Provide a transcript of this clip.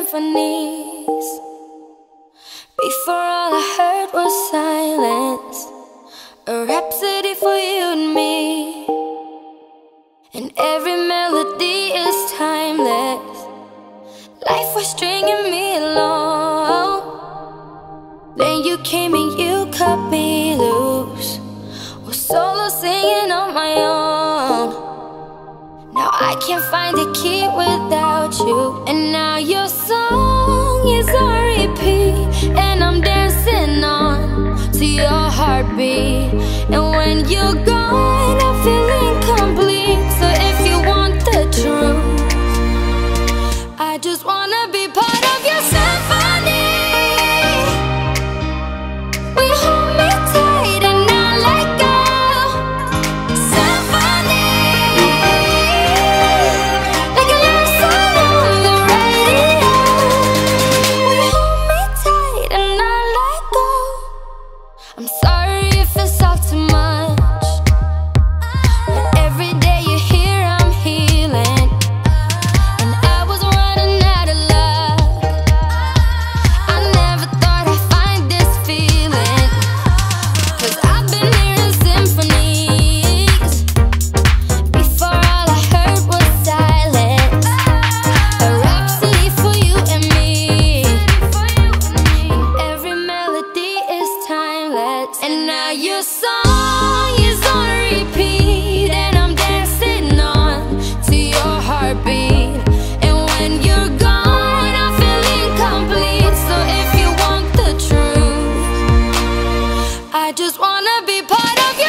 symphonies. Before all I heard was silence, a rhapsody for you and me. And every melody is timeless. Life was stringing me along. Then you came and you cut me loose. Was solo singing on my own. Now I can't find a key without you. And now your song is on repeat, and I'm dancing on to your heartbeat. And when you're gone, I feel incomplete. So if you want the truth, I just wanna be part of your symphony. We hold me tight and not let go. Symphony, like a love song on the radio. We hold me tight and not let go. I'm sorry if it's all too much, but every day you're here I'm healing. And I was running out of love. I never thought I'd find this feeling, 'cause I've been hearing symphonies. Before all I heard was silence, a rhapsody for you and me. And every melody is timeless. And now your song is on repeat, and I'm dancing on to your heartbeat. And when you're gone, I feel incomplete. So if you want the truth, I just wanna be part of your